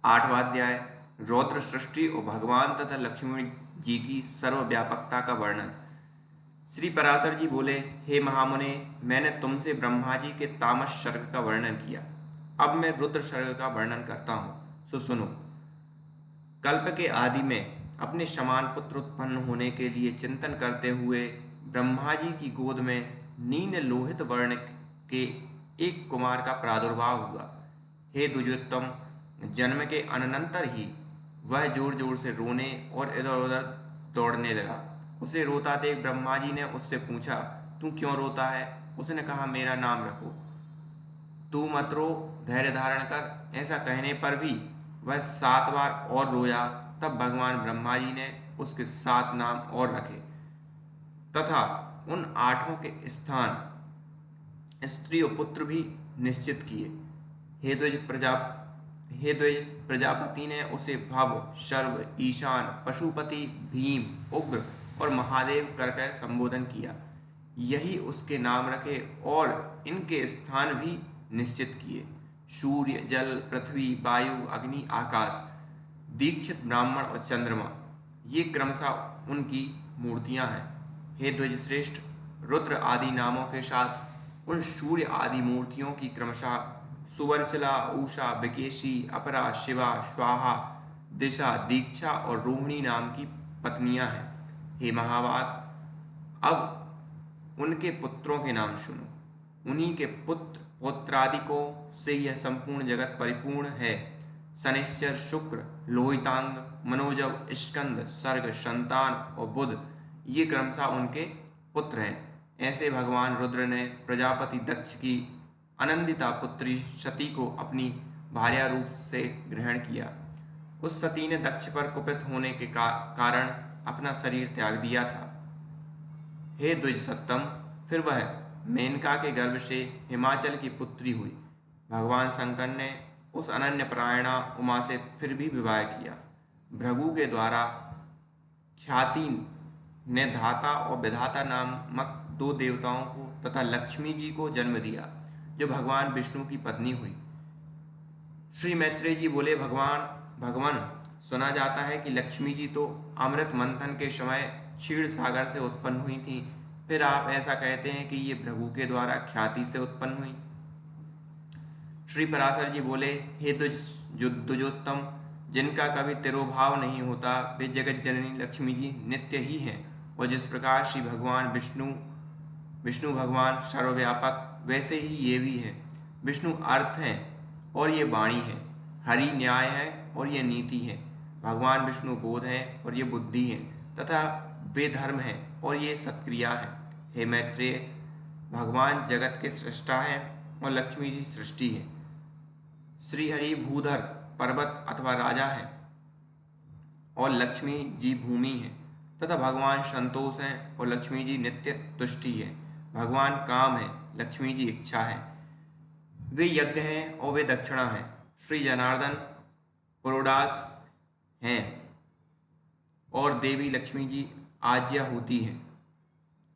8वां अध्याय रौद्र सृष्टि और भगवान तथा लक्ष्मी जी की सर्वव्यापकता का वर्णन। श्री पराशर जी बोले, हे महामुने, मैंने तुमसे ब्रह्मा जी के तामस सर्ग का वर्णन किया। अब मैं रुद्र सर्ग का वर्णन करता हूँ, सो सुनो। कल्प के आदि में अपने समान पुत्र उत्पन्न होने के लिए चिंतन करते हुए ब्रह्मा जी की गोद में नील लोहित वर्ण के एक कुमार का प्रादुर्भाव हुआ। हे द्विजोत्तम, जन्म के अनंतर ही वह जोर जोर से रोने और इधर उधर दौड़ने लगा। उसे रोता देख ब्रह्मा जी ने उससे पूछा, तू क्यों रोता है? उसने कहा, मेरा नाम रखो। तू मत रो, धैर्य धारण कर। ऐसा कहने पर भी वह 7 बार और रोया। तब भगवान ब्रह्मा जी ने उसके 7 नाम और रखे तथा उन 8 के स्थान स्त्री और पुत्र भी निश्चित किए। हे द्विज प्रजा हे द्विज प्रजापति ने उसे भव, शर्व, ईशान, पशुपति, भीम, उग्र और महादेव कर संबोधन किया। यही उसके नाम रखे और इनके स्थान भी निश्चित किए। सूर्य, जल, पृथ्वी, वायु, अग्नि, आकाश, दीक्षित ब्राह्मण और चंद्रमा, ये क्रमशः उनकी मूर्तियां हैं। हे द्विज श्रेष्ठ, रुद्र आदि नामों के साथ उन सूर्य आदि मूर्तियों की क्रमशः सुवर्चला, उषा, विकेशी, अपरा, शिवा, स्वाहा, दिशा, दीक्षा और रोहिणी नाम की पत्नियां हैं। हे महाभाग, अब उनके पुत्रों के नाम सुनो। उन्हीं के पुत्र पौत्रादिकों से यह संपूर्ण जगत परिपूर्ण है। शनिश्चर, शुक्र, लोहितांग, मनोजव, स्कंद, सर्ग, संतान और बुध, ये क्रमशः उनके पुत्र हैं। ऐसे भगवान रुद्र ने प्रजापति दक्ष की अनंदिता पुत्री सती को अपनी भार्या रूप से ग्रहण किया। उस सती ने दक्ष पर कुपित होने के कारण अपना शरीर त्याग दिया था। हे द्विज सत्तम, फिर वह मेनका के गर्भ से हिमाचल की पुत्री हुई। भगवान शंकर ने उस अनन्य परायणा उमा से फिर भी विवाह किया। भृगु के द्वारा ख्याति ने धाता और विधाता नामक 2 देवताओं को तथा लक्ष्मी जी को जन्म दिया, जो भगवान विष्णु की पत्नी हुई। श्री मैत्रेय जी बोले, भगवान, सुना जाता है कि लक्ष्मी जी तो अमृत मंथन के समय क्षीर सागर से उत्पन्न हुई थी, फिर आप ऐसा कहते हैं कि ये भृगु के द्वारा ख्याति से उत्पन्न हुई। श्री पराशर जी बोले, हे दुजोत्तम, जिनका कभी तिरोभाव नहीं होता, वे जगत जननी लक्ष्मी जी नित्य ही हैं। और जिस प्रकार श्री भगवान विष्णु भगवान सर्वव्यापक, वैसे ही ये भी हैं। विष्णु अर्थ हैं और ये वाणी है। हरि न्याय है और ये नीति है। भगवान विष्णु बोध हैं और ये बुद्धि है, तथा वे धर्म हैं और ये सत्क्रिया है। हे मैत्रेय, भगवान जगत के सृष्टा हैं और लक्ष्मी जी सृष्टि है। श्री हरि भूधर पर्वत अथवा राजा है और लक्ष्मी जी भूमि है, तथा भगवान संतोष हैं और लक्ष्मी जी नित्य तुष्टि है। भगवान काम है, लक्ष्मी जी इच्छा है। वे यज्ञ हैं और वे दक्षिणा हैं। श्री जनार्दन पुरोडास हैं और देवी लक्ष्मी जी आज्ञा होती है।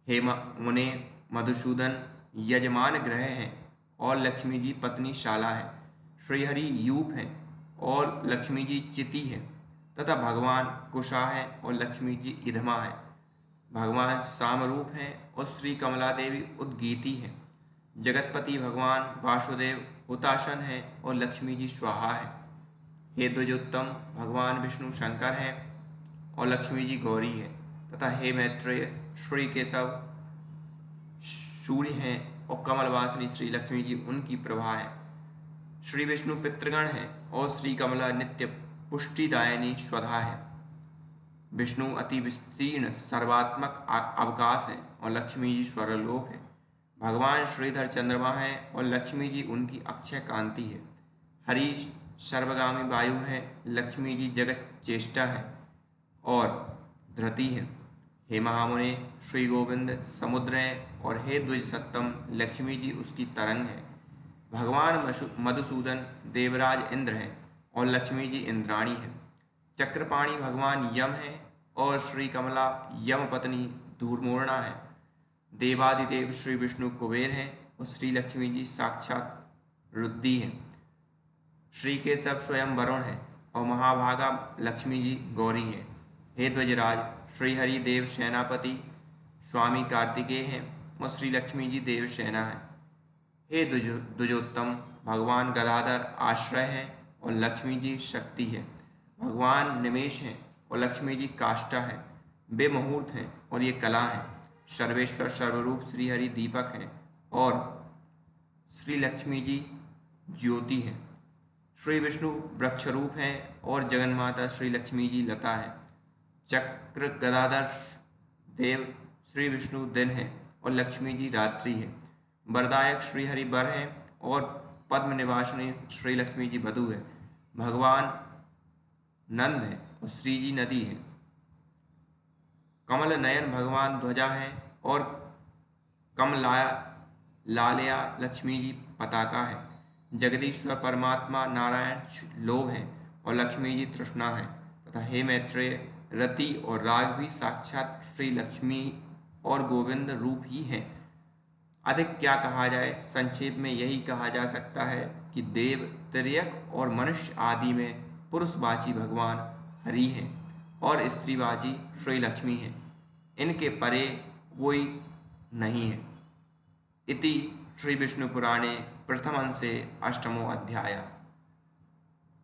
हे मुने मधुसूदन यजमान ग्रह हैं और लक्ष्मी जी पत्नी शाला है। श्रीहरि यूप हैं और लक्ष्मी जी चिति हैं, तथा भगवान कुशा हैं और लक्ष्मी जी इधमा हैं। भगवान सामरूप हैं और श्री कमला देवी उद्गीति हैं। जगतपति भगवान वासुदेव हुताशन हैं और लक्ष्मी जी स्वाहा है। हे द्विजोत्तम, भगवान विष्णु शंकर हैं और लक्ष्मी जी गौरी है, तथा हे मैत्रेय, श्री केशव सूर्य हैं और कमलवासिनी श्री लक्ष्मी जी उनकी प्रभा है। श्री विष्णु पितृगण हैं और श्री कमला नित्य पुष्टिदायिनी स्वधा है। विष्णु अति विस्तीर्ण सर्वात्मक अवकाश है और लक्ष्मी जी स्वरलोक है। भगवान श्रीधर चंद्रमा है और लक्ष्मी जी उनकी अक्षय कांति है। हरि सर्वगामी वायु है, लक्ष्मी जी जगत चेष्टा है और धृति है। हे महामुने, श्री गोविंद समुद्र हैं और हे द्विज सत्तम, लक्ष्मी जी उसकी तरंग है। भगवान मधुसूदन देवराज इंद्र हैं और लक्ष्मी जी इंद्राणी है। चक्रपाणी भगवान यम है और श्री कमला यम पत्नी धूर्मूर्णा है। देवादिदेव श्री विष्णु कुबेर हैं और श्री लक्ष्मी जी साक्षात रुद्री हैं। श्री केशव स्वयं वरुण है और महाभागा लक्ष्मी जी गौरी हैं। हे ध्वजराज, श्री हरि देव सेनापति स्वामी कार्तिकेय हैं और श्री लक्ष्मी जी देव सेना है। हे द्विजोत्तम, भगवान गदाधर आश्रय हैं और लक्ष्मी जी शक्ति है। भगवान निमेष हैं और लक्ष्मी जी काष्ठा है। वे मुहूर्त हैं और ये कला है। सर्वेश्वर सर्वरूप श्री हरि दीपक हैं और श्री लक्ष्मी जी ज्योति हैं। श्री विष्णु वृक्ष रूप हैं और जगन्माता श्री लक्ष्मी जी लता है। चक्र गदाधर देव श्री विष्णु दिन है और लक्ष्मी जी रात्रि है। वरदायक श्री हरि वर हैं और पद्म निवासिनी श्री लक्ष्मी जी वधु है। भगवान नंद है और श्री जी नदी है। कमल नयन भगवान ध्वजा है और कमलाया लालया लक्ष्मी जी पताका है। जगदीश्वर परमात्मा नारायण लोभ हैं और लक्ष्मी जी तृष्णा है तथा हे मैत्रेय, रति और राग भी साक्षात श्री लक्ष्मी और गोविंद रूप ही हैं। अधिक क्या कहा जाए, संक्षेप में यही कहा जा सकता है कि देव, तिर्यक और मनुष्य आदि में पुरुषवाची भगवान हरि हैं और स्त्रीवाची श्री लक्ष्मी हैं। इनके परे कोई नहीं है। इति श्री विष्णु पुराणे प्रथम अंशे अष्टमो अध्याय।